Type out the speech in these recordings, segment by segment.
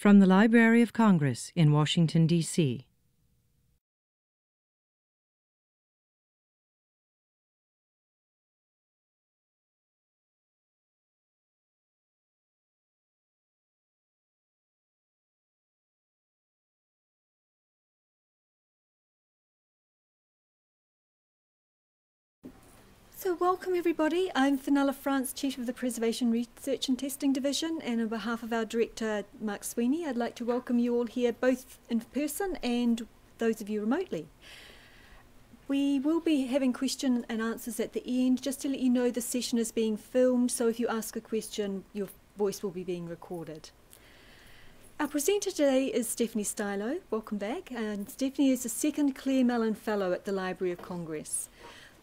From the Library of Congress in Washington, D.C. So welcome everybody. I'm Fenella France, Chief of the Preservation Research and Testing Division, and on behalf of our Director Mark Sweeney, I'd like to welcome you all here both in person and those of you remotely. We will be having question and answers at the end. Just to let you know, the session is being filmed, so if you ask a question, your voice will be being recorded. Our presenter today is Stephanie Stylo. Welcome back. And Stephanie is the second Claire Mellon Fellow at the Library of Congress.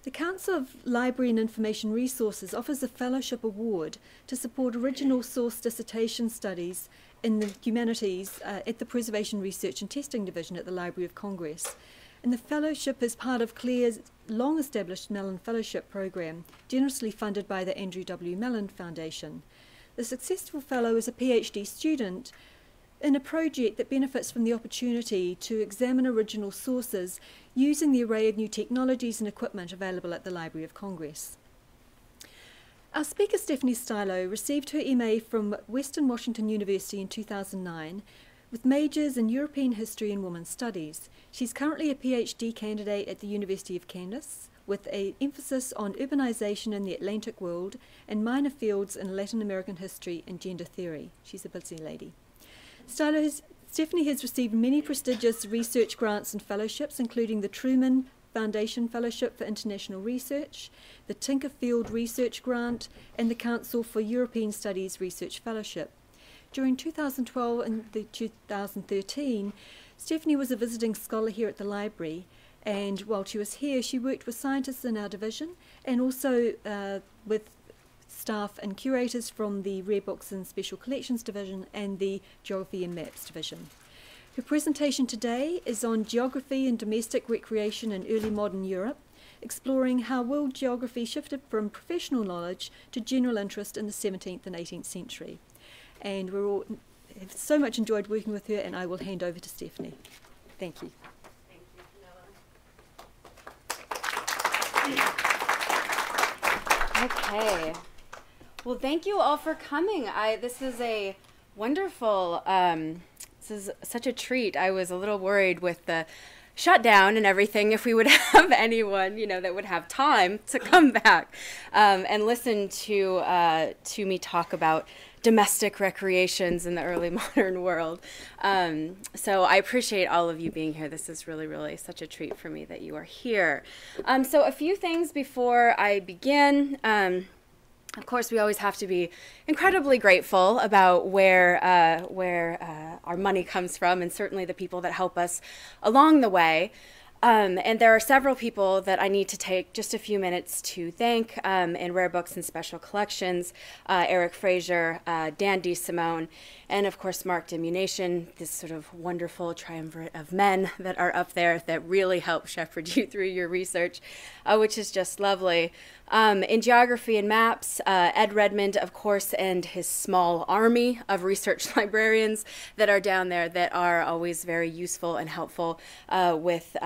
The Council of Library and Information Resources offers a fellowship award to support original source dissertation studies in the humanities at the Preservation Research and Testing Division at the Library of Congress. And the fellowship is part of Claire's long-established Mellon Fellowship program, generously funded by the Andrew W. Mellon Foundation. The successful fellow is a PhD student in a project that benefits from the opportunity to examine original sources using the array of new technologies and equipment available at the Library of Congress. Our speaker, Stephanie Stylo, received her MA from Western Washington University in 2009 with majors in European history and women's studies. She's currently a PhD candidate at the University of Kansas with an emphasis on urbanization in the Atlantic world and minor fields in Latin American history and gender theory. She's a busy lady. Stephanie has received many prestigious research grants and fellowships, including the Truman Foundation Fellowship for International Research, the Tinker Field Research Grant, and the Council for European Studies Research Fellowship. During 2012 and 2013, Stephanie was a visiting scholar here at the library, and while she was here, she worked with scientists in our division and also with staff and curators from the Rare Books and Special Collections Division and the Geography and Maps Division. Her presentation today is on geography and domestic recreation in early modern Europe, exploring how world geography shifted from professional knowledge to general interest in the 17th and 18th century. And we all have so much enjoyed working with her, and I will hand over to Stephanie. Thank you. Okay. Well, thank you all for coming. This is a wonderful, this is such a treat. I was a little worried with the shutdown and everything if we would have anyone, that would have time to come back and listen to me talk about domestic recreations in the early modern world. So I appreciate all of you being here. This is really, really such a treat for me that you are here. So a few things before I begin. Of course, we always have to be incredibly grateful about where our money comes from, and certainly the people that help us along the way. And there are several people that I need to take just a few minutes to thank in Rare Books and Special Collections, Eric Fraser, Dan DeSimone, and of course Mark Dimunation, this sort of wonderful triumvirate of men that are up there that really help shepherd you through your research, which is just lovely. In Geography and Maps, Ed Redmond, of course, and his small army of research librarians that are down there that are always very useful and helpful with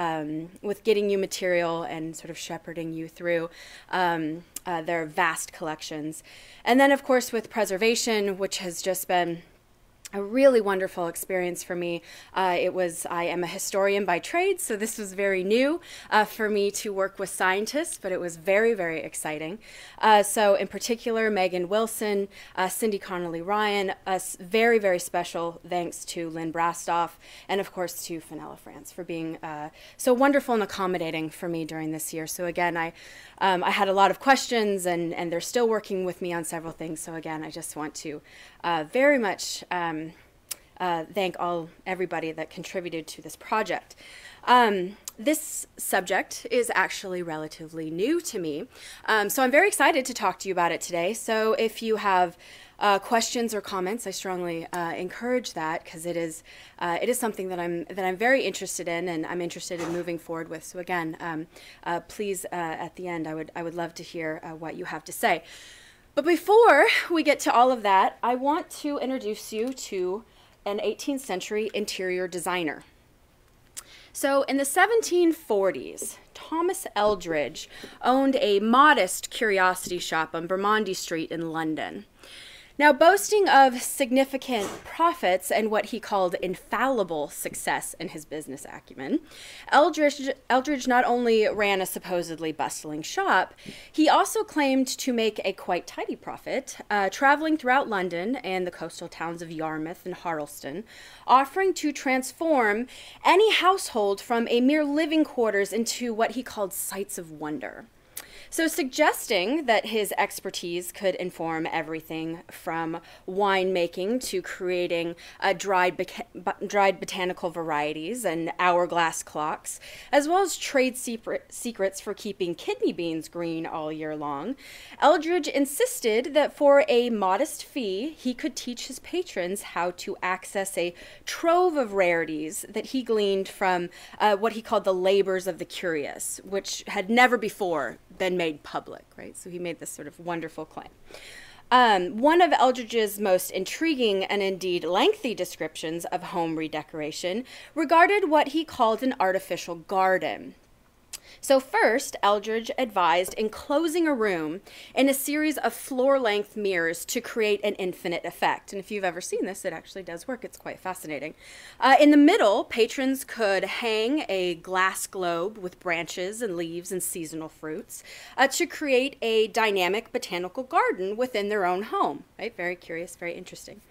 getting you material and sort of shepherding you through their vast collections. And then, of course, with preservation, which has just been a really wonderful experience for me. I am a historian by trade, so this was very new for me to work with scientists, but it was very, very exciting. So in particular, Megan Wilson, Cindy Connolly-Ryan, a very, very special thanks to Lynn Brastoff, and of course to Fenella France for being so wonderful and accommodating for me during this year. So again, I had a lot of questions, and they're still working with me on several things. So again, I just want to very much thank everybody that contributed to this project. This subject is actually relatively new to me, so I'm very excited to talk to you about it today. So if you have questions or comments, I strongly encourage that, because it is something that I'm very interested in, and I'm interested in moving forward with. So again, please at the end, I would love to hear what you have to say. But before we get to all of that, I want to introduce you to an 18th century interior designer. So in the 1740s, Thomas Eldridge owned a modest curiosity shop on Bermondsey Street in London. Now, boasting of significant profits and what he called infallible success in his business acumen, Eldridge not only ran a supposedly bustling shop, he also claimed to make a quite tidy profit, traveling throughout London and the coastal towns of Yarmouth and Harleston, offering to transform any household from a mere living quarters into what he called sites of wonder. So suggesting that his expertise could inform everything from winemaking to creating dried botanical varieties and hourglass clocks, as well as trade secrets for keeping kidney beans green all year long, Eldridge insisted that for a modest fee, he could teach his patrons how to access a trove of rarities that he gleaned from what he called the labors of the curious, which had never before been made public, right? So he made this sort of wonderful claim. One of Eldridge's most intriguing and indeed lengthy descriptions of home redecoration regarded what he called an artificial garden. So first, Eldridge advised enclosing a room in a series of floor-length mirrors to create an infinite effect. And if you've ever seen this, it actually does work. It's quite fascinating. In the middle, patrons could hang a glass globe with branches and leaves and seasonal fruits to create a dynamic botanical garden within their own home. Right? Very curious, very interesting.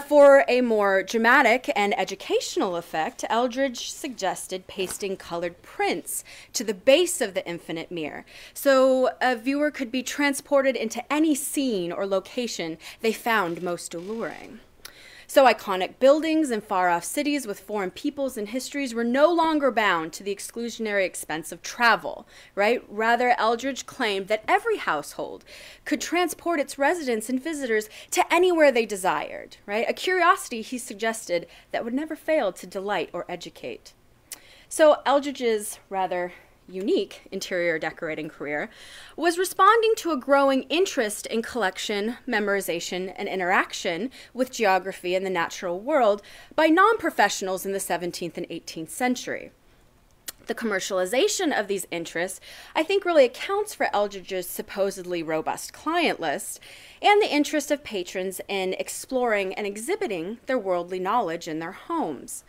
For a more dramatic and educational effect, Eldridge suggested pasting colored prints to the base of the infinite mirror, so a viewer could be transported into any scene or location they found most alluring. So iconic buildings and far-off cities with foreign peoples and histories were no longer bound to the exclusionary expense of travel, right? Rather, Eldridge claimed that every household could transport its residents and visitors to anywhere they desired, right? A curiosity, he suggested, that would never fail to delight or educate. So Eldridge's rather unique interior decorating career was responding to a growing interest in collection, memorization, and interaction with geography and the natural world by non-professionals in the 17th and 18th century. The commercialization of these interests, I think, really accounts for Eldridge's supposedly robust client list and the interest of patrons in exploring and exhibiting their worldly knowledge in their homes.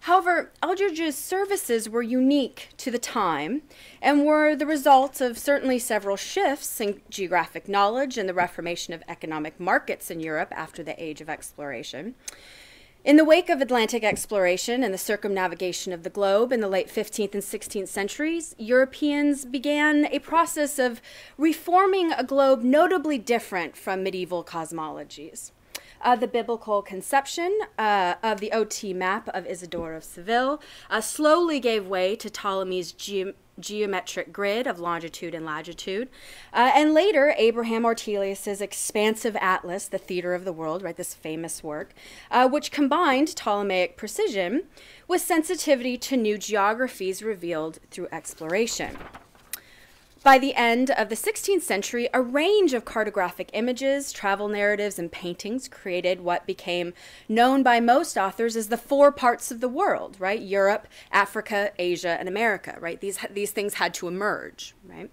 However, Eldridge's services were unique to the time and were the result of certainly several shifts in geographic knowledge and the reformation of economic markets in Europe after the Age of Exploration. In the wake of Atlantic exploration and the circumnavigation of the globe in the late 15th and 16th centuries, Europeans began a process of reforming a globe notably different from medieval cosmologies. The biblical conception of the OT map of Isidore of Seville slowly gave way to Ptolemy's geometric grid of longitude and latitude, and later Abraham Ortelius's expansive atlas, The Theater of the World, right, this famous work, which combined Ptolemaic precision with sensitivity to new geographies revealed through exploration. By the end of the 16th century, a range of cartographic images, travel narratives, and paintings created what became known by most authors as the four parts of the world, right? Europe, Africa, Asia, and America, right? These things had to emerge, right?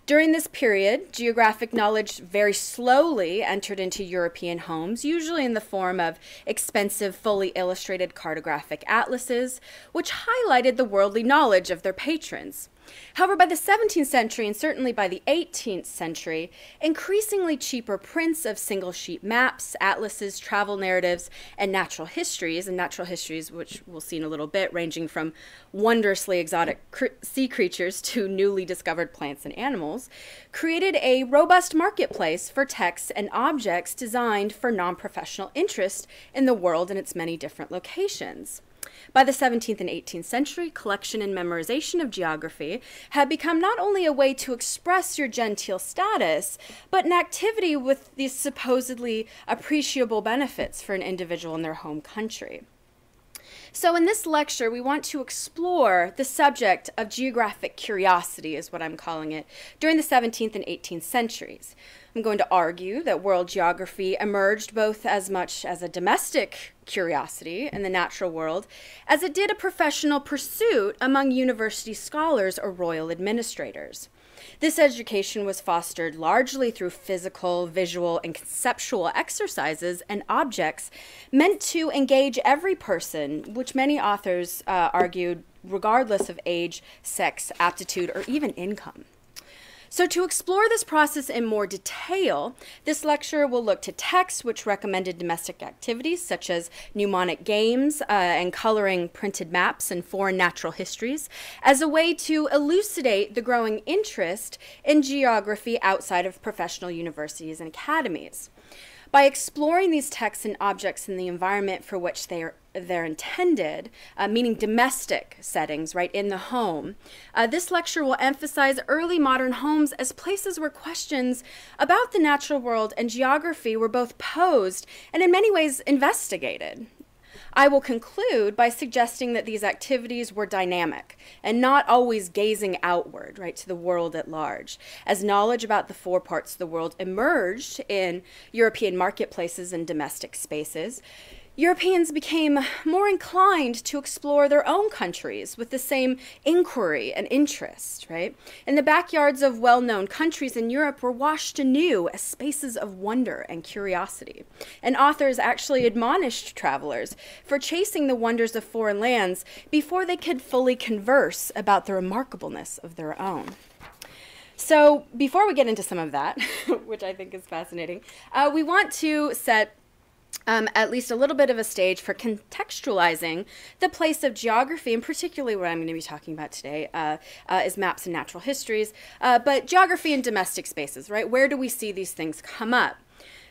During this period, geographic knowledge very slowly entered into European homes, usually in the form of expensive, fully illustrated cartographic atlases, which highlighted the worldly knowledge of their patrons. However, by the 17th century and certainly by the 18th century, increasingly cheaper prints of single-sheet maps, atlases, travel narratives, and natural histories, which we'll see in a little bit, ranging from wondrously exotic sea creatures to newly discovered plants and animals, created a robust marketplace for texts and objects designed for non-professional interest in the world and its many different locations. By the 17th and 18th century, collection and memorization of geography had become not only a way to express your genteel status, but an activity with these supposedly appreciable benefits for an individual in their home country. So in this lecture, we want to explore the subject of geographic curiosity, is what I'm calling it, during the 17th and 18th centuries. I'm going to argue that world geography emerged both as much as a domestic curiosity in the natural world as it did a professional pursuit among university scholars or royal administrators. This education was fostered largely through physical, visual, and conceptual exercises and objects meant to engage every person, which many authors argued regardless of age, sex, aptitude, or even income. So to explore this process in more detail, this lecture will look to texts which recommended domestic activities such as mnemonic games and coloring printed maps and foreign natural histories as a way to elucidate the growing interest in geography outside of professional universities and academies. By exploring these texts and objects in the environment for which they're intended, meaning domestic settings, right, in the home, this lecture will emphasize early modern homes as places where questions about the natural world and geography were both posed and in many ways investigated. I will conclude by suggesting that these activities were dynamic and not always gazing outward, right, to the world at large. As knowledge about the four parts of the world emerged in European marketplaces and domestic spaces, Europeans became more inclined to explore their own countries with the same inquiry and interest, right? And the backyards of well-known countries in Europe were washed anew as spaces of wonder and curiosity. And authors actually admonished travelers for chasing the wonders of foreign lands before they could fully converse about the remarkableness of their own. So before we get into some of that, which I think is fascinating, we want to set at least a little bit of a stage for contextualizing the place of geography, and particularly what I'm going to be talking about today is maps and natural histories, but geography in domestic spaces, right? Where do we see these things come up?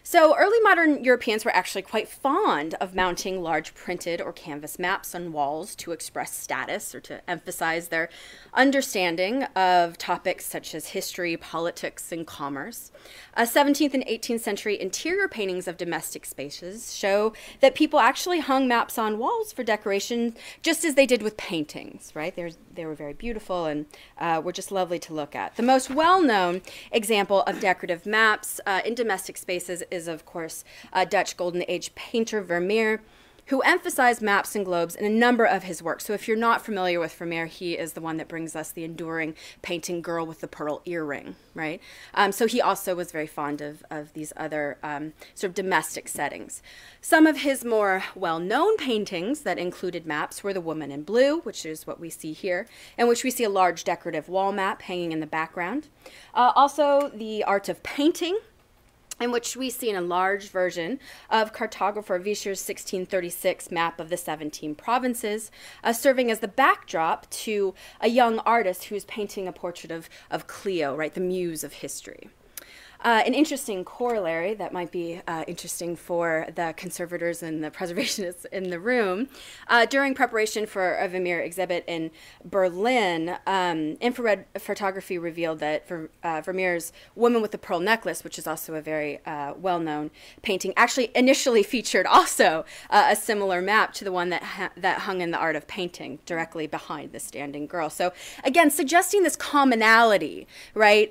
So early modern Europeans were actually quite fond of mounting large printed or canvas maps on walls to express status or to emphasize their understanding of topics such as history, politics, and commerce. 17th and 18th century interior paintings of domestic spaces show that people actually hung maps on walls for decoration just as they did with paintings, right? They were very beautiful and were just lovely to look at. The most well-known example of decorative maps in domestic spaces is, of course, Dutch Golden Age painter Vermeer, who emphasized maps and globes in a number of his works. So if you're not familiar with Vermeer, he is the one that brings us the enduring painting Girl with the Pearl Earring, right? So he also was very fond of these other sort of domestic settings. Some of his more well-known paintings that included maps were The Woman in Blue, which is what we see here, in which we see a large decorative wall map hanging in the background. Also, The Art of Painting, in which we see an enlarged version of cartographer Vischer's 1636 map of the 17 provinces, serving as the backdrop to a young artist who's painting a portrait of Clio, right, the muse of history. An interesting corollary that might be interesting for the conservators and the preservationists in the room, during preparation for a Vermeer exhibit in Berlin, infrared photography revealed that Vermeer's Woman with the Pearl Necklace, which is also a very well-known painting, actually initially featured also a similar map to the one that hung in The Art of Painting directly behind the standing girl. So again, suggesting this commonality, right,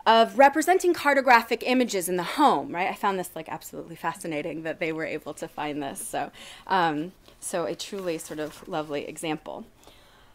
of representing cartographic images in the home, right? I found this like absolutely fascinating that they were able to find this. So, so a truly sort of lovely example.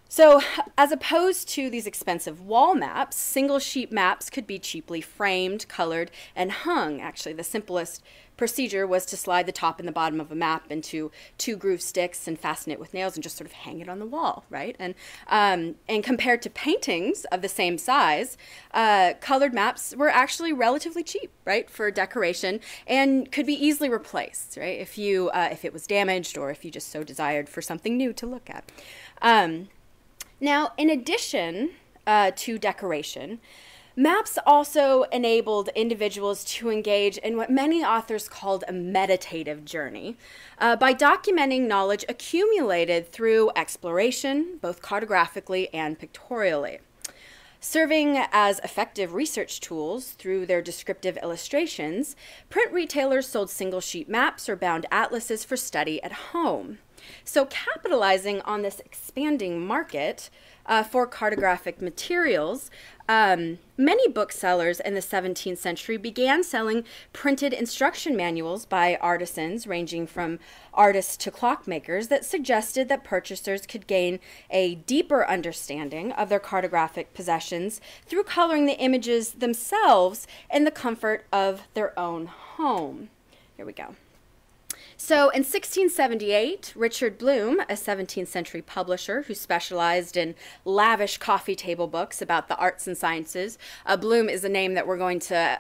So as opposed to these expensive wall maps, single sheet maps could be cheaply framed, colored, and hung. Actually, the simplest procedure was to slide the top and the bottom of a map into 2 groove sticks and fasten it with nails and just sort of hang it on the wall, right? And compared to paintings of the same size, colored maps were actually relatively cheap, right, for decoration and could be easily replaced, right, if it was damaged or if you just so desired for something new to look at. Now, in addition to decoration, maps also enabled individuals to engage in what many authors called a meditative journey by documenting knowledge accumulated through exploration, both cartographically and pictorially. Serving as effective research tools through their descriptive illustrations, print retailers sold single-sheet maps or bound atlases for study at home. So capitalizing on this expanding market for cartographic materials, many booksellers in the 17th century began selling printed instruction manuals by artisans ranging from artists to clockmakers that suggested that purchasers could gain a deeper understanding of their cartographic possessions through coloring the images themselves in the comfort of their own home. Here we go. So in 1678, Richard Bloom, a 17th century publisher who specialized in lavish coffee table books about the arts and sciences, Bloom is a name that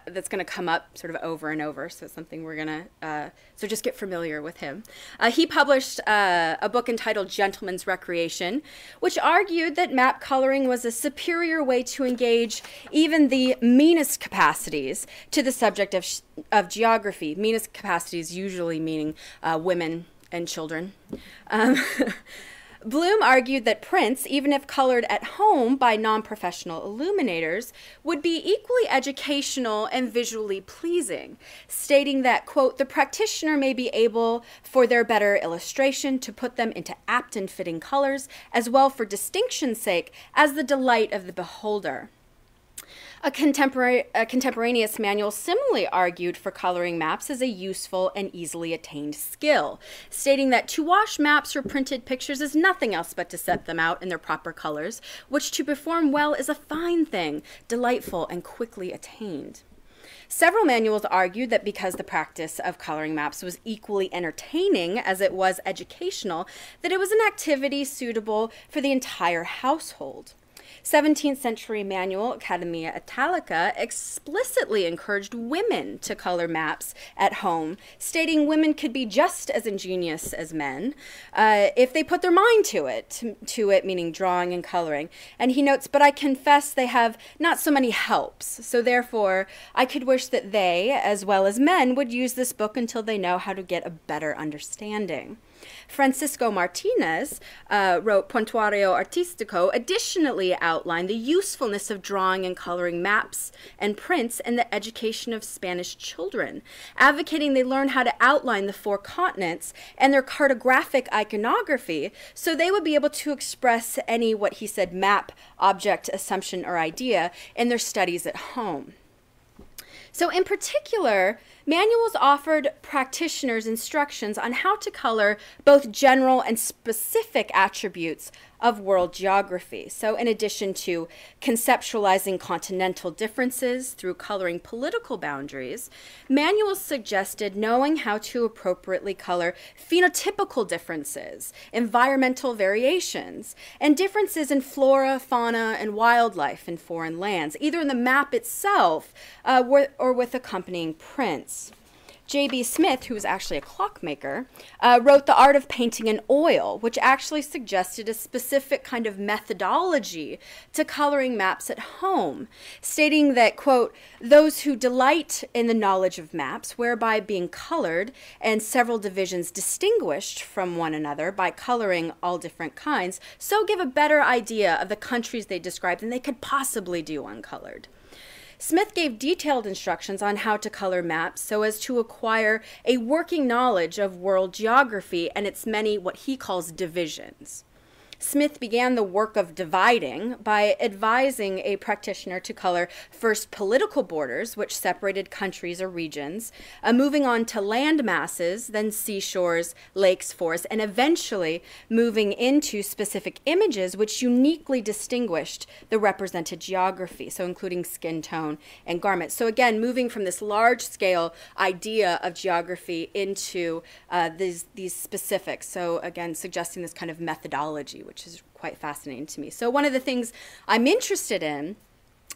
that's going to come up sort of over and over, so it's something we're going to, so just get familiar with him. He published a book entitled Gentleman's Recreation, which argued that map coloring was a superior way to engage even the meanest capacities to the subject of geography, meanest capacities usually meaning women and children. Bloom argued that prints, even if colored at home by non-professional illuminators, would be equally educational and visually pleasing, stating that, quote, the practitioner may be able, for their better illustration, to put them into apt and fitting colors, as well for distinction's sake as the delight of the beholder. A contemporaneous manual similarly argued for coloring maps as a useful and easily attained skill, stating that to wash maps or printed pictures is nothing else but to set them out in their proper colors, which to perform well is a fine thing, delightful and quickly attained. Several manuals argued that because the practice of coloring maps was equally entertaining as it was educational, that it was an activity suitable for the entire household. 17th century manual Academia Italica explicitly encouraged women to color maps at home, stating women could be just as ingenious as men if they put their mind to it, meaning drawing and coloring. And he notes, but I confess they have not so many helps, so therefore I could wish that they, as well as men, would use this book until they know how to get a better understanding. Francisco Martinez wrote Prontuario Artístico, additionally outlined the usefulness of drawing and coloring maps and prints in the education of Spanish children, advocating they learn how to outline the 4 continents and their cartographic iconography so they would be able to express any, what he said, map, object, assumption, or idea in their studies at home. So in particular, manuals offered practitioners instructions on how to color both general and specific attributes of world geography. So in addition to conceptualizing continental differences through coloring political boundaries, manuals suggested knowing how to appropriately color phenotypical differences, environmental variations, and differences in flora, fauna, and wildlife in foreign lands, either in the map itself or with accompanying prints. J.B. Smith, who was actually a clockmaker, wrote The Art of Painting in Oil, which actually suggested a specific kind of methodology to coloring maps at home, stating that, quote, those who delight in the knowledge of maps, whereby being colored and several divisions distinguished from one another by coloring all different kinds, so give a better idea of the countries they describe than they could possibly do uncolored. Smith gave detailed instructions on how to color maps so as to acquire a working knowledge of world geography and its many what he calls divisions. Smith began the work of dividing by advising a practitioner to color first political borders, which separated countries or regions, moving on to land masses, then seashores, lakes, forests, and eventually moving into specific images which uniquely distinguished the represented geography, so including skin tone and garments. So again, moving from this large-scale idea of geography into these specifics. So again, suggesting this kind of methodology, which is quite fascinating to me. So one of the things I'm interested in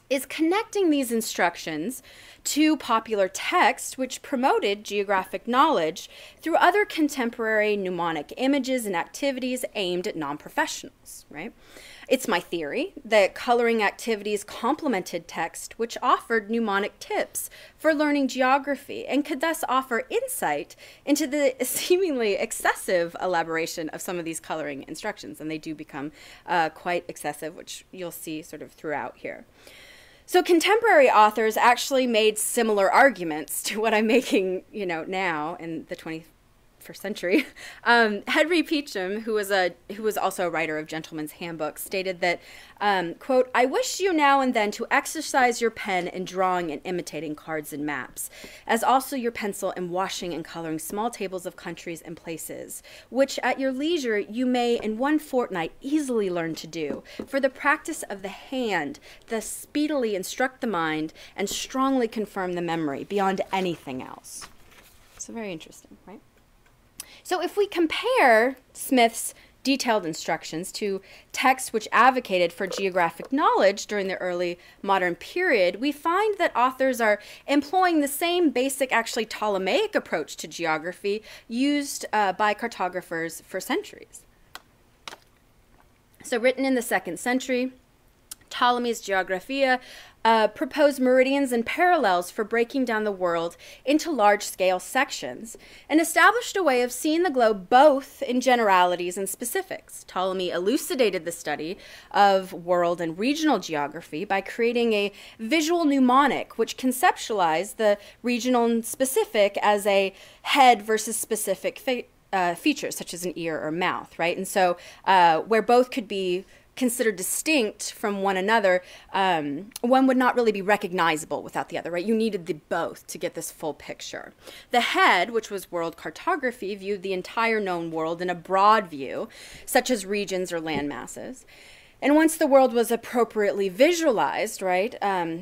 is connecting these instructions to popular text which promoted geographic knowledge through other contemporary mnemonic images and activities aimed at non-professionals, right? It's my theory that coloring activities complemented text, which offered mnemonic tips for learning geography and could thus offer insight into the seemingly excessive elaboration of some of these coloring instructions. And they do become quite excessive, which you'll see sort of throughout here. So contemporary authors actually made similar arguments to what I'm making, now in the 21st century. Henry Peacham, who was also a writer of Gentleman's Handbook, stated that, quote, "I wish you now and then to exercise your pen in drawing and imitating cards and maps, as also your pencil in washing and coloring small tables of countries and places, which at your leisure you may in 1 fortnight easily learn to do, for the practice of the hand thus speedily instruct the mind and strongly confirm the memory beyond anything else." So very interesting, right? So if we compare Smith's detailed instructions to texts which advocated for geographic knowledge during the early modern period, we find that authors are employing the same basic, actually Ptolemaic approach to geography used by cartographers for centuries. So written in the 2nd century, Ptolemy's Geographia proposed meridians and parallels for breaking down the world into large-scale sections and established a way of seeing the globe both in generalities and specifics. Ptolemy elucidated the study of world and regional geography by creating a visual mnemonic which conceptualized the regional and specific as a head versus specific features, such as an ear or mouth, right? And so where both could be considered distinct from one another, one would not really be recognizable without the other, right? You needed the both to get this full picture. The head, which was world cartography, viewed the entire known world in a broad view, such as regions or land masses. And once the world was appropriately visualized, right,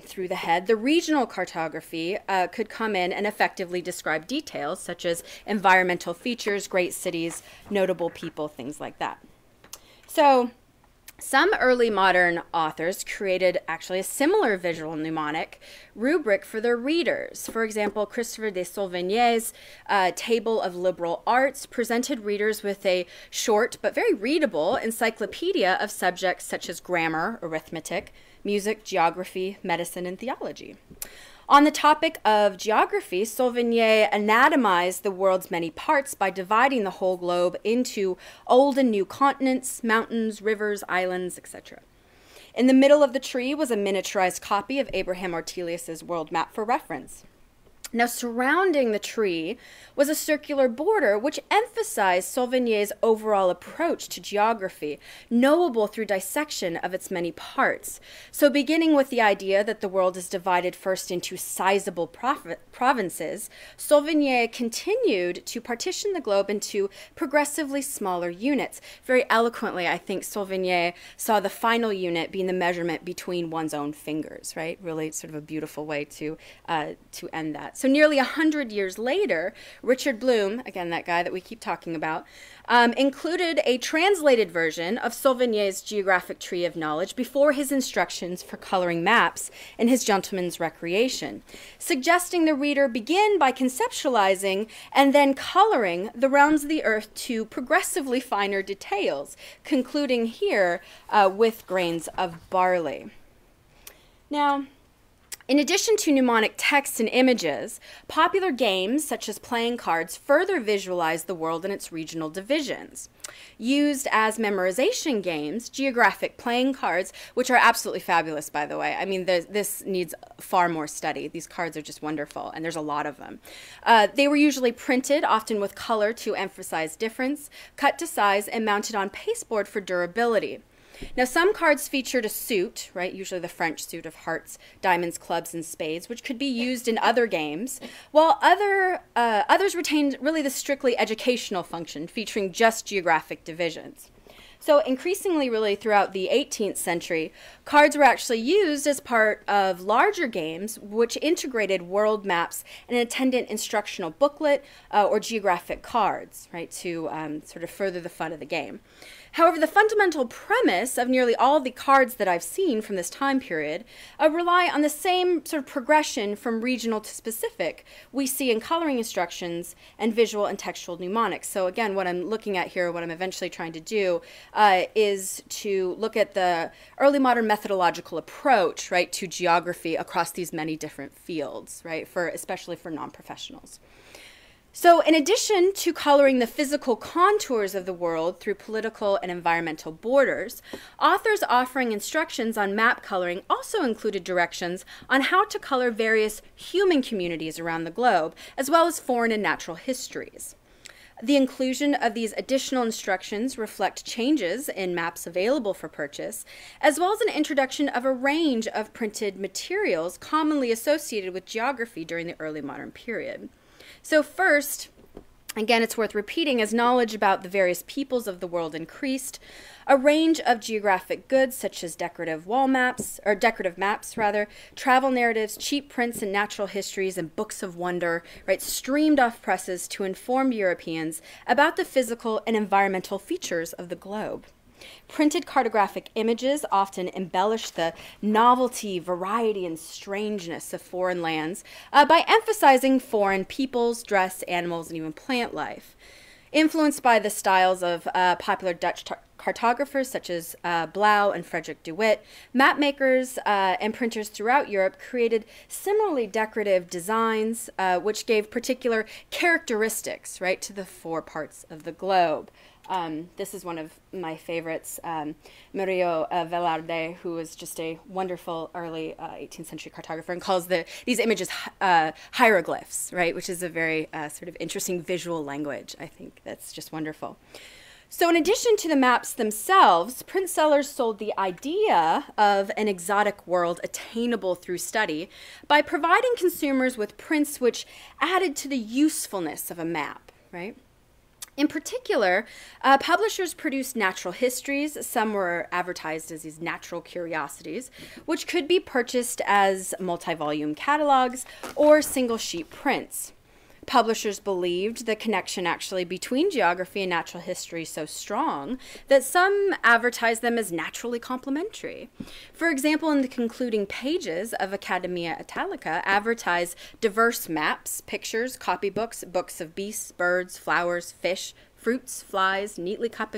through the head, the regional cartography could come in and effectively describe details such as environmental features, great cities, notable people, things like that. So some early modern authors created actually a similar visual mnemonic rubric for their readers. For example, Christopher de Sauvigny's Table of Liberal Arts presented readers with a short but very readable encyclopedia of subjects such as grammar, arithmetic, music, geography, medicine, and theology. On the topic of geography, Sauvigny anatomized the world's many parts by dividing the whole globe into old and new continents, mountains, rivers, islands, etc. In the middle of the tree was a miniaturized copy of Abraham Ortelius's world map for reference. Now, surrounding the tree was a circular border which emphasized Sauvigny's overall approach to geography, knowable through dissection of its many parts. So beginning with the idea that the world is divided first into sizable provinces, Sauvigny continued to partition the globe into progressively smaller units. Very eloquently, I think Sauvigny saw the final unit being the measurement between one's own fingers, right? Really sort of a beautiful way to end that. So nearly 100 years later, Richard Bloom, again, that guy that we keep talking about, included a translated version of Sauvigny's Geographic Tree of Knowledge before his instructions for coloring maps in his Gentleman's Recreation, suggesting the reader begin by conceptualizing and then coloring the realms of the earth to progressively finer details, concluding here with grains of barley. Now, in addition to mnemonic texts and images, popular games such as playing cards further visualize the world in its regional divisions. Used as memorization games, geographic playing cards, which are absolutely fabulous, by the way. I mean, this needs far more study. These cards are just wonderful, and there's a lot of them. They were usually printed, often with color to emphasize difference, cut to size, and mounted on pasteboard for durability. Now, some cards featured a suit, right, usually the French suit of hearts, diamonds, clubs, and spades, which could be used in other games, while others retained really the strictly educational function, featuring just geographic divisions. So increasingly, really, throughout the 18th century, cards were actually used as part of larger games, which integrated world maps and an attendant instructional booklet or geographic cards, right, to sort of further the fun of the game. However, the fundamental premise of nearly all the cards that I've seen from this time period rely on the same sort of progression from regional to specific we see in coloring instructions and visual and textual mnemonics. So again, what I'm looking at here, what I'm eventually trying to do is to look at the early modern methodological approach, right, to geography across these many different fields, right, especially for non-professionals. So in addition to coloring the physical contours of the world through political and environmental borders, authors offering instructions on map coloring also included directions on how to color various human communities around the globe, as well as foreign and natural histories. The inclusion of these additional instructions reflect changes in maps available for purchase, as well as an introduction of a range of printed materials commonly associated with geography during the early modern period. So first, again, it's worth repeating, as knowledge about the various peoples of the world increased, a range of geographic goods such as decorative maps, travel narratives, cheap prints and natural histories, and books of wonder, right, streamed off presses to inform Europeans about the physical and environmental features of the globe. Printed cartographic images often embellish the novelty, variety, and strangeness of foreign lands by emphasizing foreign peoples, dress, animals, and even plant life. Influenced by the styles of popular Dutch cartographers such as Blauw and Frederick de Witt, map makers and printers throughout Europe created similarly decorative designs which gave particular characteristics, right, to the four parts of the globe. This is one of my favorites, Murillo Velarde, who was just a wonderful early 18th century cartographer, and calls these images hieroglyphs, right, which is a very sort of interesting visual language. I think that's just wonderful. So in addition to the maps themselves, print sellers sold the idea of an exotic world attainable through study by providing consumers with prints which added to the usefulness of a map, right? In particular, publishers produced natural histories. Some were advertised as these natural curiosities, which could be purchased as multi-volume catalogs or single-sheet prints. Publishers believed the connection actually between geography and natural history so strong that some advertised them as naturally complementary. For example, in the concluding pages of Academia Italica advertise diverse maps, pictures, copybooks, books of beasts, birds, flowers, fish, fruits, flies, neatly cut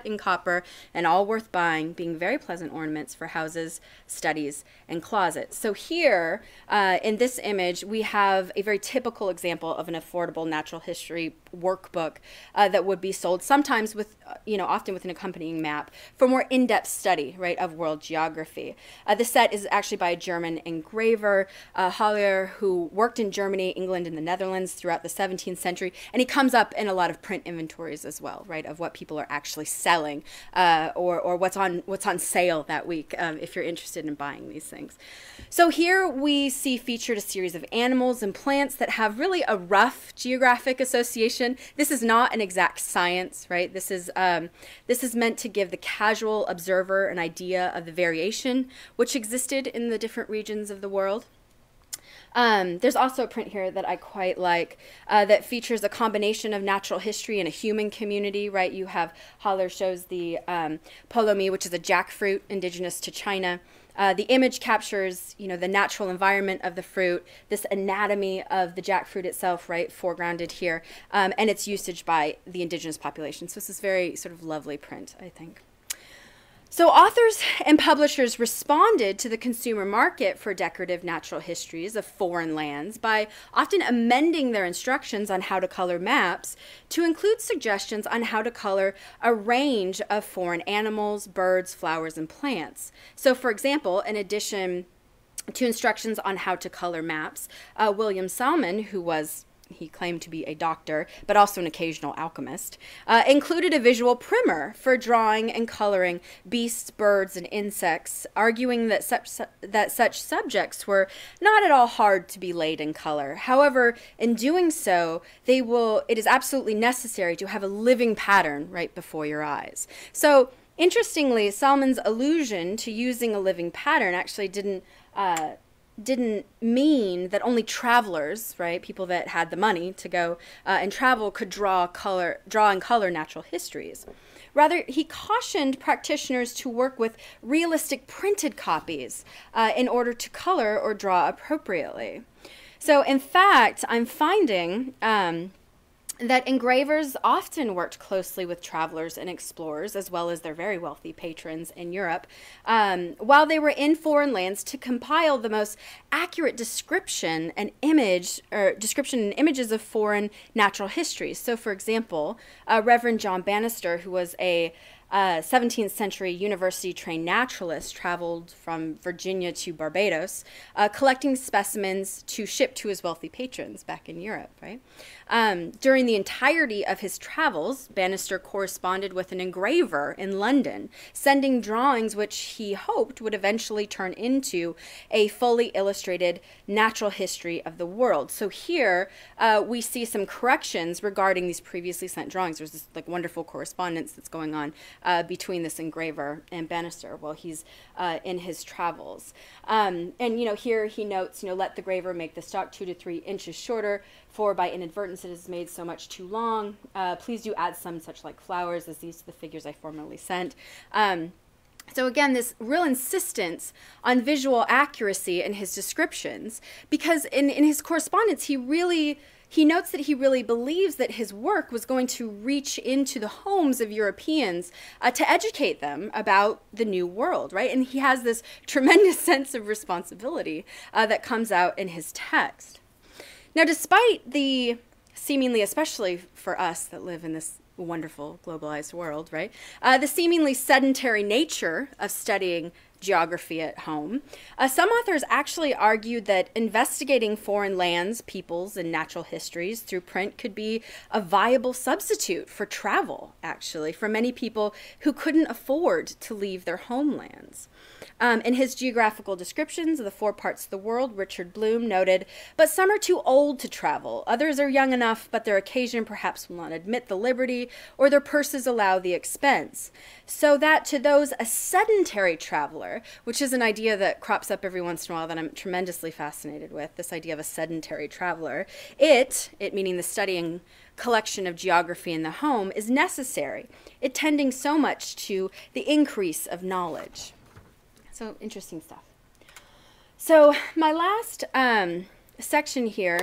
in copper, and all worth buying, being very pleasant ornaments for houses, studies, and closets. So here, in this image, we have a very typical example of an affordable natural history workbook that would be sold sometimes with, often with an accompanying map for more in-depth study, right, of world geography. The set is actually by a German engraver, Hollier, who worked in Germany, England, and the Netherlands throughout the 17th century, and he comes up in a lot of print inventories as well, right, of what people are actually selling or what's on sale that week if you're interested in buying these things. So here we see featured a series of animals and plants that have really a rough geographic association. This is not an exact science, right? This is meant to give the casual observer an idea of the variation which existed in the different regions of the world. There's also a print here that I quite like that features a combination of natural history and a human community, right? You have, Haller shows the polomi, which is a jackfruit indigenous to China. The image captures, the natural environment of the fruit, this anatomy of the jackfruit itself, right, foregrounded here, and its usage by the indigenous population. So this is very sort of lovely print, I think. So authors and publishers responded to the consumer market for decorative natural histories of foreign lands by often amending their instructions on how to color maps to include suggestions on how to color a range of foreign animals, birds, flowers, and plants. So for example, in addition to instructions on how to color maps, William Salmon, he claimed to be a doctor, but also an occasional alchemist, included a visual primer for drawing and coloring beasts, birds, and insects, arguing that such subjects were not at all hard to be laid in color. However, in doing so, it is absolutely necessary to have a living pattern right before your eyes. So, interestingly, Salmon's allusion to using a living pattern actually didn't mean that only travelers, right, people that had the money to go and travel could draw and color natural histories. Rather, he cautioned practitioners to work with realistic printed copies in order to color or draw appropriately. So in fact, I'm finding that engravers often worked closely with travelers and explorers, as well as their very wealthy patrons in Europe, while they were in foreign lands to compile the most accurate description and images of foreign natural histories. So, for example, Reverend John Bannister, who was a 17th century university-trained naturalist, traveled from Virginia to Barbados, collecting specimens to ship to his wealthy patrons back in Europe, right? During the entirety of his travels, Bannister corresponded with an engraver in London, sending drawings which he hoped would eventually turn into a fully illustrated natural history of the world. So here we see some corrections regarding these previously sent drawings. There's this like wonderful correspondence that's going on between this engraver and Bannister while he's in his travels. And, you know, here he notes, you know, let the graver make the stock 2 to 3 inches shorter, for by inadvertence it is made so much too long. Please do add some such like flowers as these to the figures I formerly sent. So again, this real insistence on visual accuracy in his descriptions, because in his correspondence, he notes that he really believes that his work was going to reach into the homes of Europeans to educate them about the New World, right? And he has this tremendous sense of responsibility that comes out in his text. Now, despite the seemingly, especially for us that live in this wonderful globalized world, right? The seemingly sedentary nature of studying geography at home, some authors actually argued that investigating foreign lands, peoples, and natural histories through print could be a viable substitute for travel, actually, for many people who couldn't afford to leave their homelands. In his geographical descriptions of the 4 parts of the world, Richard Bloom noted, "But some are too old to travel. Others are young enough, but their occasion perhaps will not admit the liberty, or their purses allow the expense. So that to those a sedentary traveler," which is an idea that crops up every once in a while that I'm tremendously fascinated with, this idea of a sedentary traveler, it meaning the studying collection of geography in the home, is necessary, it tending so much to the increase of knowledge. So interesting stuff. So my last section here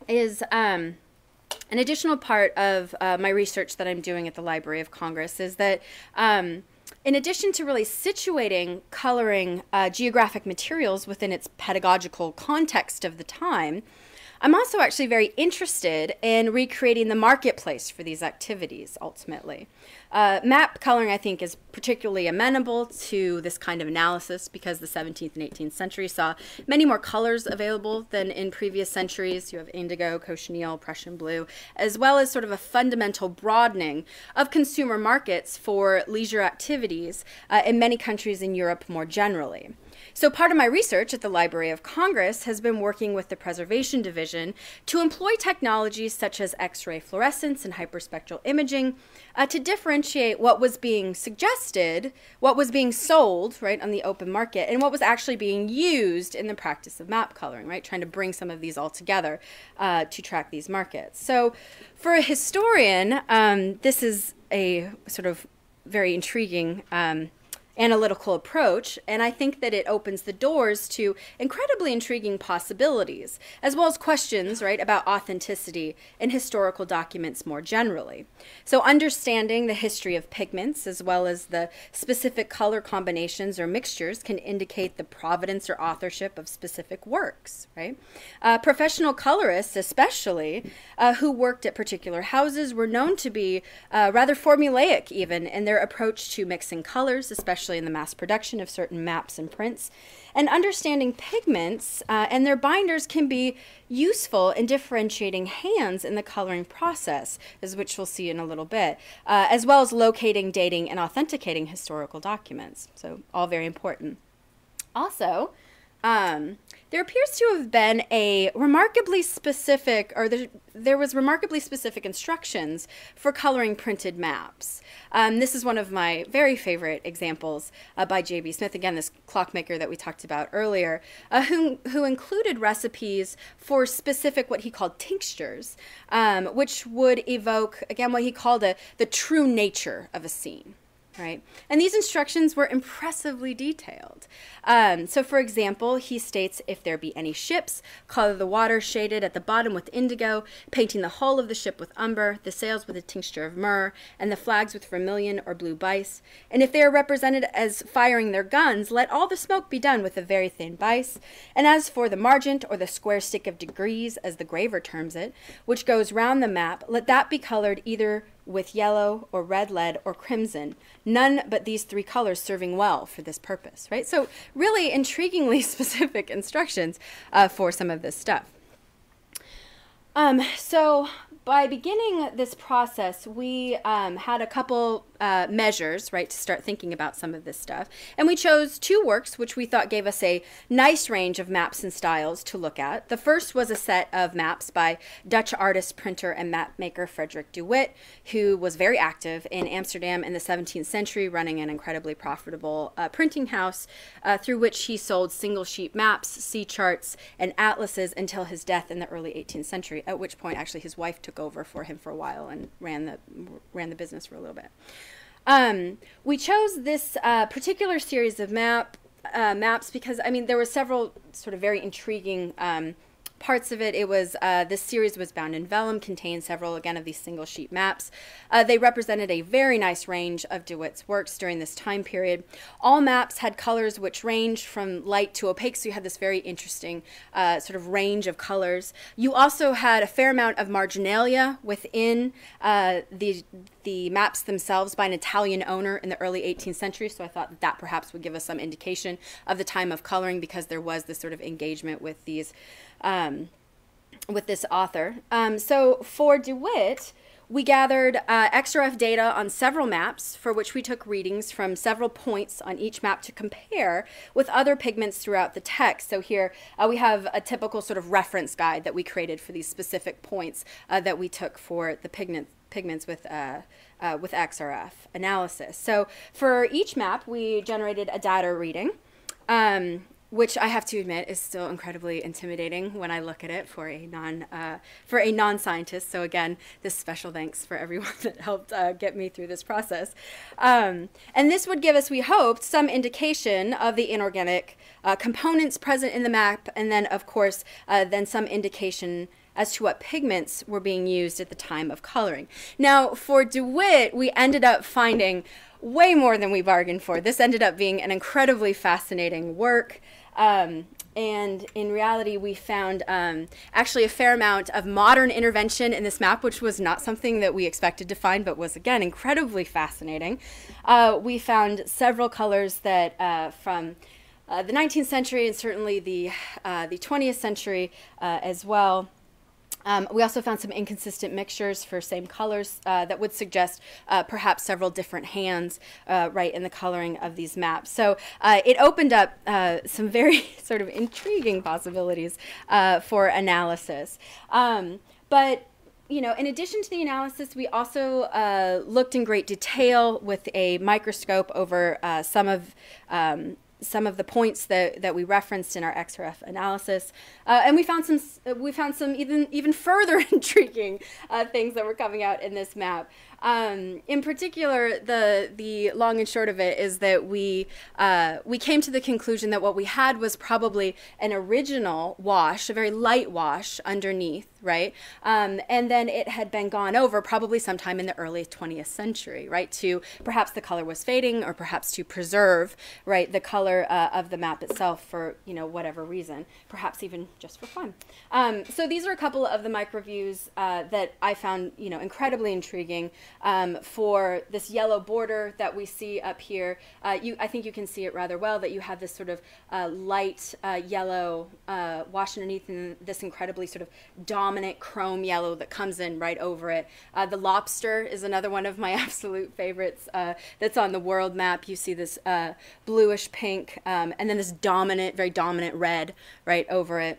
is an additional part of my research that I'm doing at the Library of Congress is that in addition to really situating coloring geographic materials within its pedagogical context of the time, I'm also actually very interested in recreating the marketplace for these activities, ultimately. Map coloring, I think, is particularly amenable to this kind of analysis because the 17th and 18th century saw many more colors available than in previous centuries. You have indigo, cochineal, Prussian blue, as well as sort of a fundamental broadening of consumer markets for leisure activities in many countries in Europe more generally. So part of my research at the Library of Congress has been working with the Preservation Division to employ technologies such as X-Ray Fluorescence and Hyper-Spectral Imaging to differentiate what was being suggested, what was being sold, right, on the open market, and what was actually being used in the practice of map coloring, right, trying to bring some of these all together to track these markets. So for a historian, this is a sort of very intriguing analytical approach, and I think that it opens the doors to incredibly intriguing possibilities, as well as questions, right, about authenticity in historical documents more generally. So understanding the history of pigments, as well as the specific color combinations or mixtures, can indicate the provenance or authorship of specific works, right? Professional colorists, especially, who worked at particular houses, were known to be rather formulaic even in their approach to mixing colors, especially in the mass production of certain maps and prints. And understanding pigments and their binders can be useful in differentiating hands in the coloring process, as which we'll see in a little bit, as well as locating, dating, and authenticating historical documents. So all very important. Also, there appears to have been a remarkably specific, or there was remarkably specific instructions for coloring printed maps. This is one of my very favorite examples by J.B. Smith, again, this clockmaker that we talked about earlier, who included recipes for specific, what he called tinctures, which would evoke, again, what he called the true nature of a scene. right? And these instructions were impressively detailed. So for example, he states, if there be any ships, color the water shaded at the bottom with indigo, painting the hull of the ship with umber, the sails with a tincture of myrrh, and the flags with vermilion or blue bice. And if they are represented as firing their guns, let all the smoke be done with a very thin bice. And as for the margent, or the square stick of degrees, as the graver terms it, which goes round the map, let that be colored either with yellow or red lead or crimson, none but these three colors serving well for this purpose, right? So really intriguingly specific instructions for some of this stuff. So by beginning this process, we had a couple measures, right, to start thinking about some of this stuff. And we chose two works, which we thought gave us a nice range of maps and styles to look at. The first was a set of maps by Dutch artist, printer, and map maker Frederik de Wit, who was very active in Amsterdam in the 17th century, running an incredibly profitable printing house through which he sold single sheet maps, sea charts, and atlases until his death in the early 18th century, at which point actually his wife took over for him for a while and ran the business for a little bit. We chose this particular series of maps because, I mean, there were several sort of very intriguing parts of it. It was, this series was bound in vellum, contained several, again, of these single sheet maps. They represented a very nice range of de Wit's works during this time period. All maps had colors which ranged from light to opaque, so you had this very interesting sort of range of colors. You also had a fair amount of marginalia within the maps themselves by an Italian owner in the early 18th century, so I thought that perhaps would give us some indication of the time of coloring, because there was this sort of engagement with these with this author. So for de Wit, we gathered XRF data on several maps for which we took readings from several points on each map to compare with other pigments throughout the text. So here we have a typical sort of reference guide that we created for these specific points that we took for the pigments with XRF analysis. So for each map, we generated a data reading, which I have to admit is still incredibly intimidating when I look at it for a non-scientist. So again, this special thanks for everyone that helped get me through this process. And this would give us, we hoped, some indication of the inorganic components present in the map, and then of course, then some indication as to what pigments were being used at the time of coloring. Now, for de Wit, we ended up finding way more than we bargained for. This ended up being an incredibly fascinating work. And in reality, we found actually a fair amount of modern intervention in this map, which was not something that we expected to find, but was, again, incredibly fascinating. We found several colors that from the 19th century and certainly the 20th century as well. We also found some inconsistent mixtures for same colors that would suggest perhaps several different hands right in the coloring of these maps. So it opened up some very sort of intriguing possibilities for analysis. But you know, in addition to the analysis, we also looked in great detail with a microscope over some of the points that we referenced in our XRF analysis, and we found some even further intriguing things that were coming out in this map. In particular, the long and short of it is that we came to the conclusion that what we had was probably an original wash, a very light wash underneath, right? And then it had been gone over probably sometime in the early 20th century, right? To perhaps the color was fading, or perhaps to preserve, right, the color of the map itself for, you know, whatever reason, perhaps even just for fun. So these are a couple of the microviews that I found, you know, incredibly intriguing. For this yellow border that we see up here, I think you can see it rather well, that you have this sort of light yellow wash underneath, and this incredibly sort of dominant chrome yellow that comes in right over it. The lobster is another one of my absolute favorites that's on the world map. You see this bluish pink, and then this dominant, very dominant red right over it.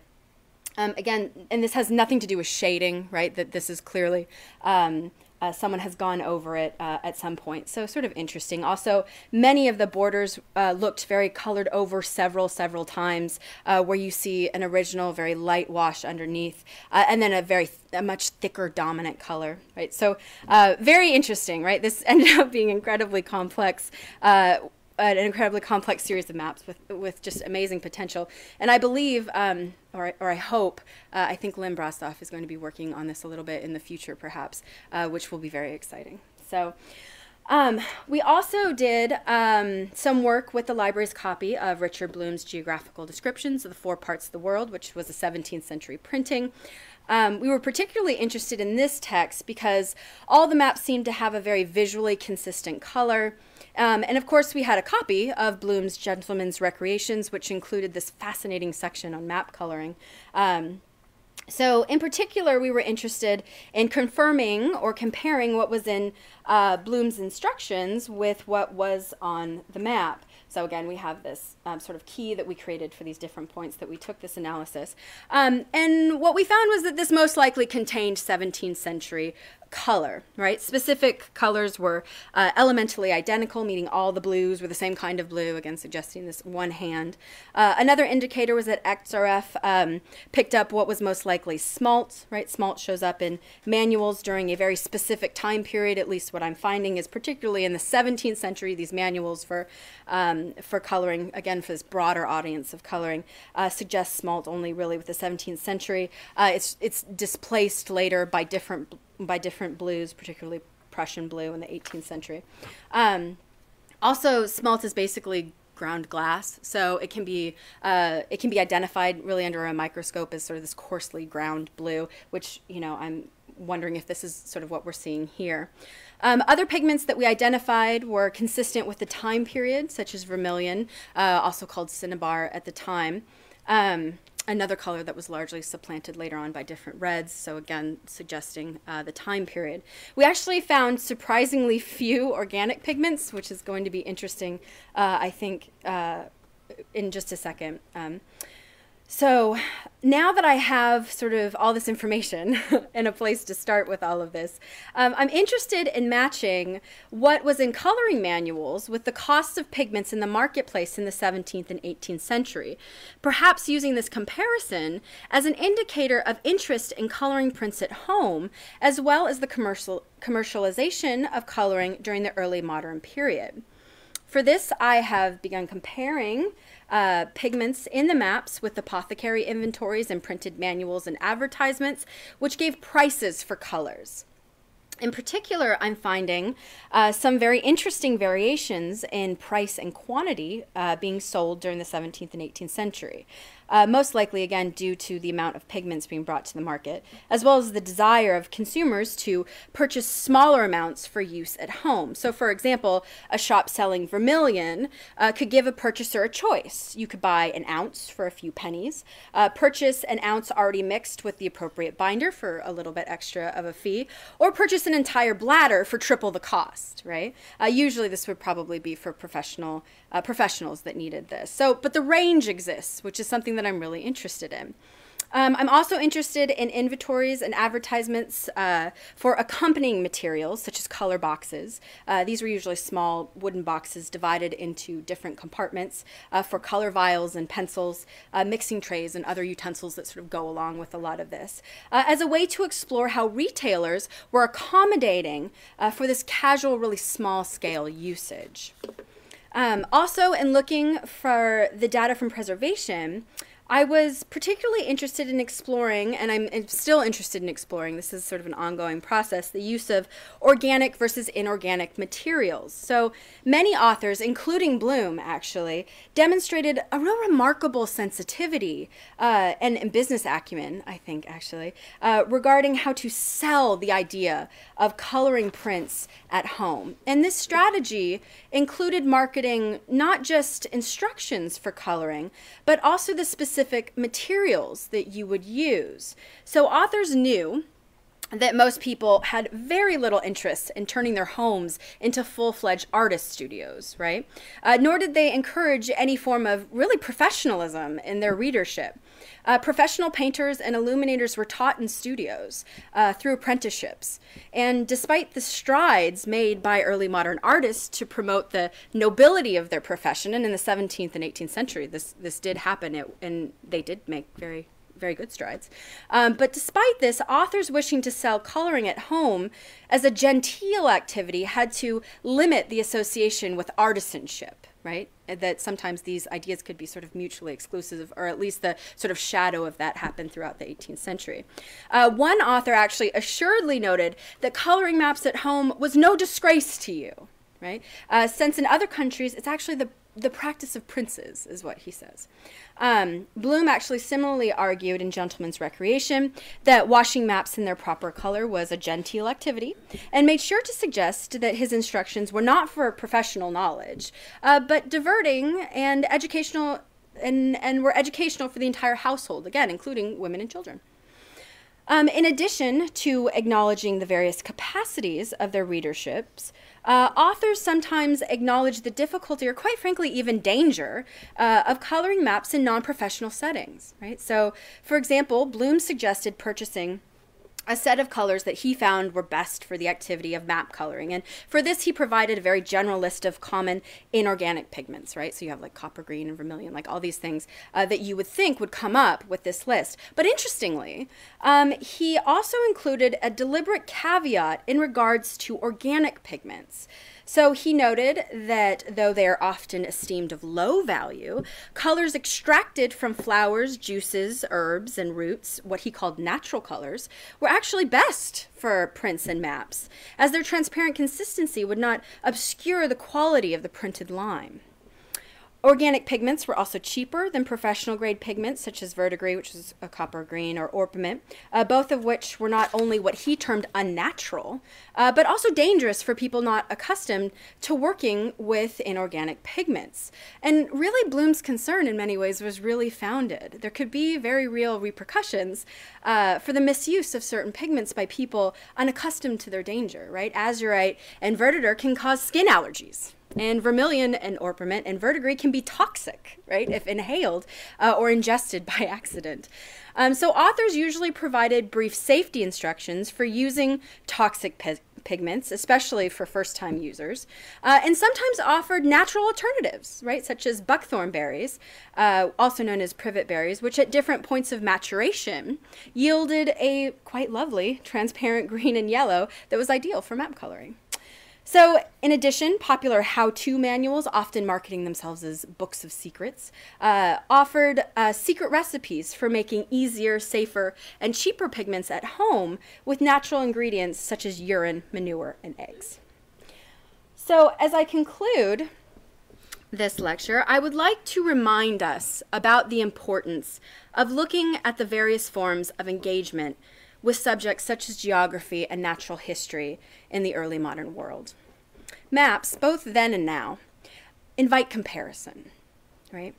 Again, and this has nothing to do with shading, right? That this is clearly someone has gone over it at some point. So sort of interesting. Also, many of the borders looked very colored over several times, where you see an original very light wash underneath, and then a much thicker dominant color, right? So very interesting, right? This ended up being incredibly complex. An incredibly complex series of maps with just amazing potential. And I believe, or I hope, I think Lynn Brostoff is going to be working on this a little bit in the future, perhaps, which will be very exciting. So we also did some work with the library's copy of Richard Bloom's Geographical Descriptions of the Four Parts of the World, which was a 17th century printing. We were particularly interested in this text because all the maps seemed to have a very visually consistent color. And of course, we had a copy of Bloom's Gentleman's Recreations, which included this fascinating section on map coloring. So in particular, we were interested in confirming or comparing what was in Bloom's instructions with what was on the map. So again, we have this sort of key that we created for these different points that we took this analysis. And what we found was that this most likely contained 17th century color, right? Specific colors were elementally identical, meaning all the blues were the same kind of blue, again suggesting this one hand. Another indicator was that XRF picked up what was most likely smalt, right? Smalt shows up in manuals during a very specific time period, at least what I'm finding is particularly in the 17th century, these manuals for coloring, again for this broader audience of coloring, suggest smalt only really with the 17th century. It's displaced later by different blues, particularly Prussian blue in the 18th century. Also, smalt is basically ground glass, so it can be identified really under a microscope as sort of this coarsely ground blue, which, you know, I'm wondering if this is sort of what we're seeing here. Other pigments that we identified were consistent with the time period, such as vermilion, also called cinnabar at the time. Another color that was largely supplanted later on by different reds, so again suggesting the time period. We actually found surprisingly few organic pigments, which is going to be interesting, I think, in just a second. So now that I have sort of all this information and a place to start with all of this, I'm interested in matching what was in coloring manuals with the costs of pigments in the marketplace in the 17th and 18th century, perhaps using this comparison as an indicator of interest in coloring prints at home, as well as the commercialization of coloring during the early modern period. For this, I have begun comparing pigments in the maps with apothecary inventories and printed manuals and advertisements, which gave prices for colors. In particular, I'm finding some very interesting variations in price and quantity being sold during the 17th and 18th century. Most likely, again, due to the amount of pigments being brought to the market, as well as the desire of consumers to purchase smaller amounts for use at home. So, for example, a shop selling vermilion could give a purchaser a choice. You could buy an ounce for a few pennies, purchase an ounce already mixed with the appropriate binder for a little bit extra of a fee, or purchase an entire bladder for triple the cost, right? Usually this would probably be for professionals that needed this. So, but the range exists, which is something that I'm really interested in. I'm also interested in inventories and advertisements for accompanying materials, such as color boxes. These were usually small wooden boxes divided into different compartments for color vials and pencils, mixing trays, and other utensils that sort of go along with a lot of this, as a way to explore how retailers were accommodating for this casual, really small-scale usage. Also, in looking for the data from preservation, I was particularly interested in exploring, and I'm still interested in exploring, this is sort of an ongoing process, the use of organic versus inorganic materials. So many authors, including Bloom actually, demonstrated a real remarkable sensitivity and business acumen, I think actually, regarding how to sell the idea of coloring prints at home. And this strategy included marketing not just instructions for coloring, but also the specific materials that you would use. So authors knew that most people had very little interest in turning their homes into full-fledged artist studios, right? Nor did they encourage any form of really professionalism in their readership. Professional painters and illuminators were taught in studios through apprenticeships. And despite the strides made by early modern artists to promote the nobility of their profession, and in the 17th and 18th century, this did happen, and they did make very good strides. But despite this, authors wishing to sell coloring at home as a genteel activity had to limit the association with artisanship, right? That sometimes these ideas could be sort of mutually exclusive, or at least the sort of shadow of that happened throughout the 18th century. One author actually assuredly noted that coloring maps at home was no disgrace to you, right? Since in other countries, it's actually the practice of princes, is what he says. Bloom actually similarly argued in Gentleman's Recreation that washing maps in their proper color was a genteel activity, and made sure to suggest that his instructions were not for professional knowledge, but diverting and educational, and were educational for the entire household, again, including women and children. In addition to acknowledging the various capacities of their readerships, authors sometimes acknowledge the difficulty, or quite frankly even danger, of coloring maps in non-professional settings, right? So, for example, Bloom suggested purchasing a set of colors that he found were best for the activity of map coloring. And for this, he provided a very general list of common inorganic pigments, right? So you have like copper green and vermilion, like all these things that you would think would come up with this list. But interestingly, he also included a deliberate caveat in regards to organic pigments. So he noted that though they are often esteemed of low value, colors extracted from flowers, juices, herbs, and roots, what he called natural colors, were actually best for prints and maps, as their transparent consistency would not obscure the quality of the printed line. Organic pigments were also cheaper than professional grade pigments such as verdigris, which is a copper green, or orpiment, both of which were not only what he termed unnatural, but also dangerous for people not accustomed to working with inorganic pigments. And really, Bloom's concern in many ways was really founded. There could be very real repercussions for the misuse of certain pigments by people unaccustomed to their danger, right? Azurite and verditer can cause skin allergies. And vermilion and orpiment and verdigris can be toxic, right, if inhaled or ingested by accident. So authors usually provided brief safety instructions for using toxic pigments, especially for first-time users, and sometimes offered natural alternatives, right, such as buckthorn berries, also known as privet berries, which at different points of maturation yielded a quite lovely transparent green and yellow that was ideal for map coloring. So, in addition, popular how-to manuals, often marketing themselves as books of secrets, offered secret recipes for making easier, safer, and cheaper pigments at home with natural ingredients such as urine, manure, and eggs. So, as I conclude this lecture, I would like to remind us about the importance of looking at the various forms of engagement with subjects such as geography and natural history in the early modern world. Maps, both then and now, invite comparison, right?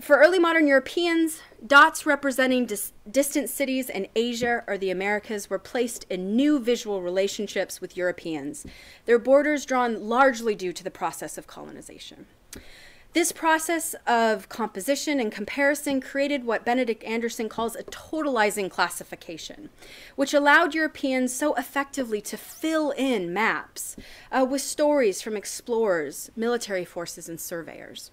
For early modern Europeans, dots representing distant cities in Asia or the Americas were placed in new visual relationships with Europeans, their borders drawn largely due to the process of colonization. This process of composition and comparison created what Benedict Anderson calls a totalizing classification, which allowed Europeans so effectively to fill in maps with stories from explorers, military forces, and surveyors.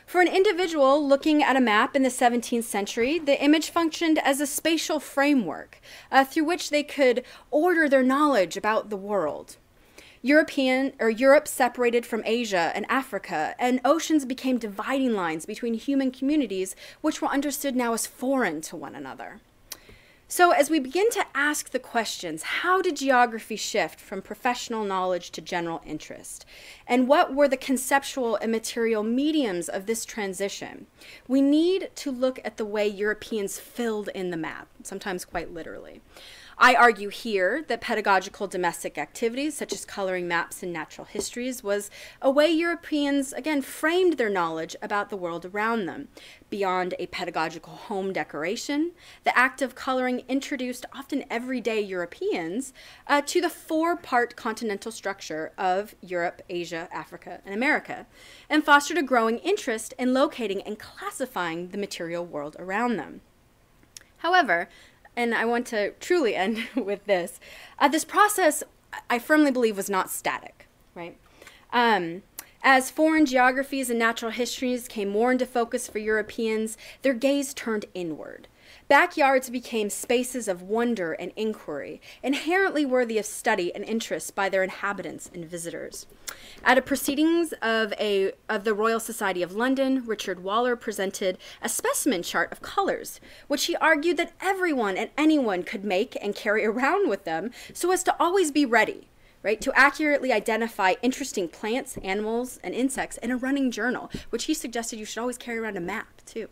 For an individual looking at a map in the 17th century, the image functioned as a spatial framework through which they could order their knowledge about the world. Europe separated from Asia and Africa, and oceans became dividing lines between human communities which were understood now as foreign to one another. So as we begin to ask the questions, how did geography shift from professional knowledge to general interest? And what were the conceptual and material mediums of this transition? We need to look at the way Europeans filled in the map, sometimes quite literally. I argue here that pedagogical domestic activities, such as coloring maps and natural histories, was a way Europeans, again, framed their knowledge about the world around them. Beyond a pedagogical home decoration, the act of coloring introduced often everyday Europeans to the four-part continental structure of Europe, Asia, Africa, and America, and fostered a growing interest in locating and classifying the material world around them. However, and I want to truly end with this, this process, I firmly believe, was not static, right? As foreign geographies and natural histories came more into focus for Europeans, their gaze turned inward. Backyards became spaces of wonder and inquiry, inherently worthy of study and interest by their inhabitants and visitors. At a proceedings of the Royal Society of London, Richard Waller presented a specimen chart of colors, which he argued that everyone and anyone could make and carry around with them so as to always be ready, right, to accurately identify interesting plants, animals, and insects in a running journal, which he suggested you should always carry around a map, too.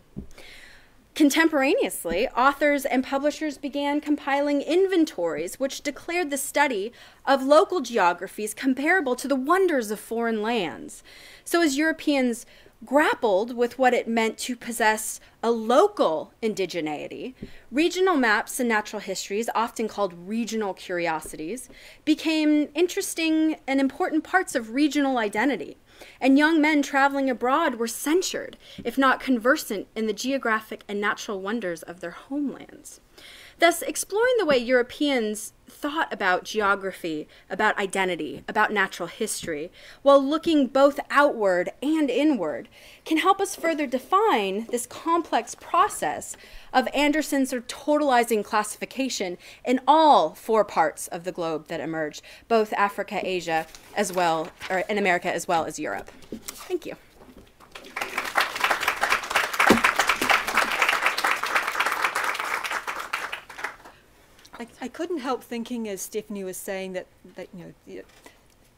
Contemporaneously, authors and publishers began compiling inventories which declared the study of local geographies comparable to the wonders of foreign lands. So as Europeans grappled with what it meant to possess a local indigeneity, regional maps and natural histories, often called regional curiosities, became interesting and important parts of regional identity. And young men traveling abroad were censured, if not conversant in the geographic and natural wonders of their homelands. Thus, exploring the way Europeans thought about geography, about identity, about natural history, while looking both outward and inward, can help us further define this complex process of Anderson's sort of totalizing classification in all four parts of the globe that emerged, both Africa, Asia, as well, or in America as well as Europe. Thank you. I couldn't help thinking, as Stephanie was saying, that you know,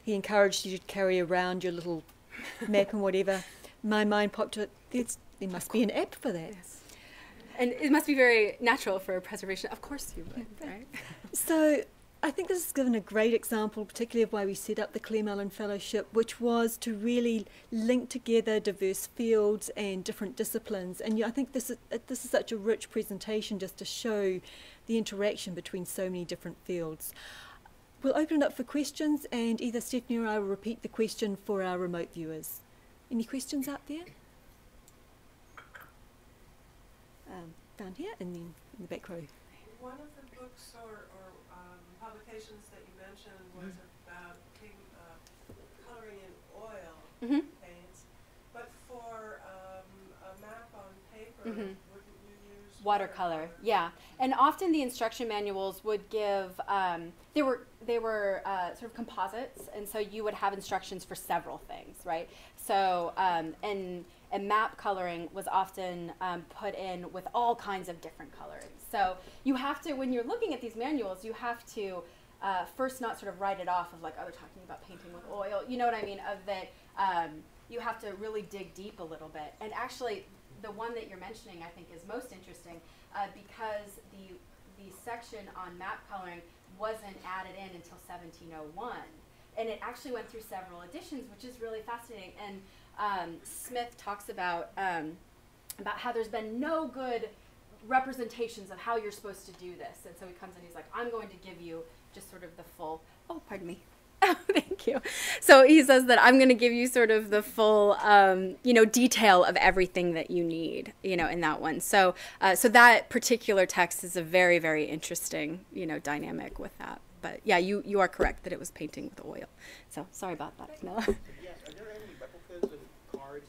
he encouraged you to carry around your little map and whatever. My mind popped to it. There must be an app for that. Yes. And it must be very natural for preservation. Of course you would, right? So I think this has given a great example, particularly of why we set up the Claire Mellon Fellowship, which was to really link together diverse fields and different disciplines. And I think this is such a rich presentation just to show the interaction between so many different fields. We'll open it up for questions, and either Stephanie or I will repeat the question for our remote viewers. Any questions out there? Down here and then in the back row. One of the books or publications that you mentioned was about coloring in oil paints, but for a map on paper, wouldn't you use watercolor? Yeah, and often the instruction manuals would give, they were sort of composites, and so you would have instructions for several things, right? So, and map coloring was often put in with all kinds of different colorings. So you have to, when you're looking at these manuals, you have to first not sort of write it off of like, oh, they're talking about painting with oil. You know what I mean? Of that, you have to really dig deep a little bit. And actually, the one that you're mentioning, I think, is most interesting because the section on map coloring wasn't added in until 1701. And it actually went through several editions, which is really fascinating. And Smith talks about how there's been no good representations of how you're supposed to do this. And so he comes in, he's like, I'm going to give you just sort of the full, oh, pardon me. Oh, thank you. So he says that I'm going to give you sort of the full, detail of everything that you need, in that one. So, so that particular text is a very, very interesting, dynamic with that. But yeah, you are correct that it was painting with oil. So sorry about that, Fenella. Yes, are there any replicas of cards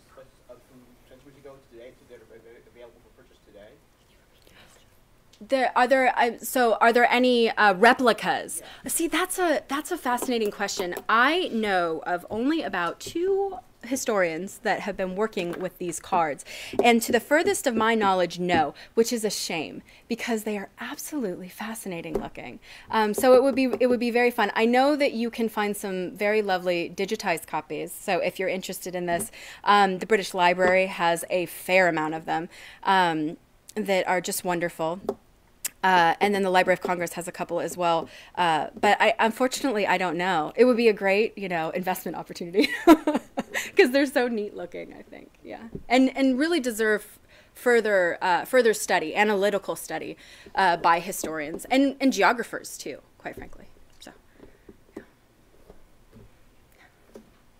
from centuries ago to today that are available for purchase today? Are there any replicas? Yeah. See, that's a fascinating question. I know of only about 2 historians that have been working with these cards, and to the furthest of my knowledge, no, which is a shame because they are absolutely fascinating looking. So it would be very fun. I know that you can find some very lovely digitized copies. So if you're interested in this, the British Library has a fair amount of them that are just wonderful. And then the Library of Congress has a couple as well. But unfortunately, I don't know. It would be a great, investment opportunity because they're so neat looking, I think. Yeah. And really deserve further study, analytical study by historians and geographers too, quite frankly. So. Yeah.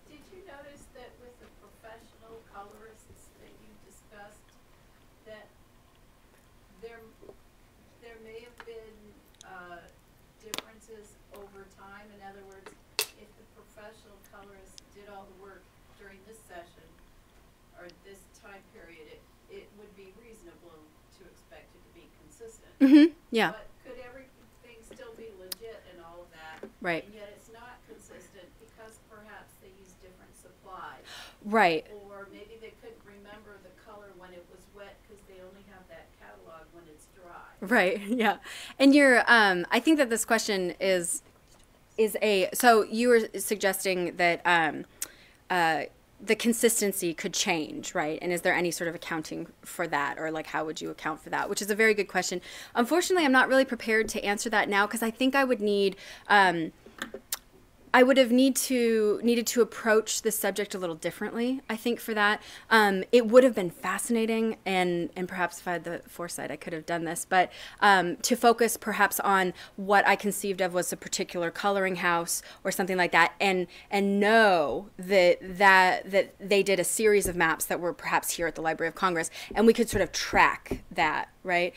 Did you notice that with the professional colorists that you discussed, that there may have been differences over time? In other words, if the professional colorist did all the work during this session or this time period, it would be reasonable to expect it to be consistent. Mm-hmm. Yeah. But could everything still be legit and all of that? Right. And yet it's not consistent because perhaps they use different supplies. Right. Or maybe they couldn't remember the color when it was wet because they only have that catalog when it's dry. Right. Yeah. And I think that this question is so you were suggesting that the consistency could change, right? And is there any sort of accounting for that, or like how would you account for that? Which is a very good question. Unfortunately, I'm not really prepared to answer that now because I think I would need I would have needed to approach this subject a little differently, I think, for that. It would have been fascinating, and perhaps if I had the foresight, I could have done this, but to focus perhaps on what I conceived of was a particular coloring house or something like that, and know that they did a series of maps that were perhaps here at the Library of Congress, and we could sort of track that, right?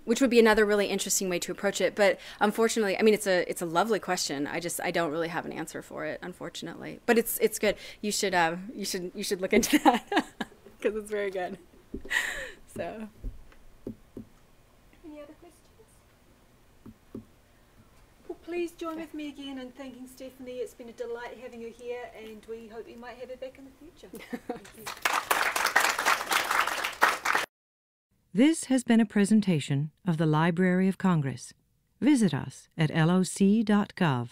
Which would be another really interesting way to approach it. But unfortunately, I mean, it's a lovely question. I don't really have an answer for it, unfortunately. But it's good. You should look into that because it's very good. So. Any other questions? Well, please join with me again in thanking Stephanie. It's been a delight having her here, and we hope you might have her back in the future. Thank you. This has been a presentation of the Library of Congress. Visit us at loc.gov.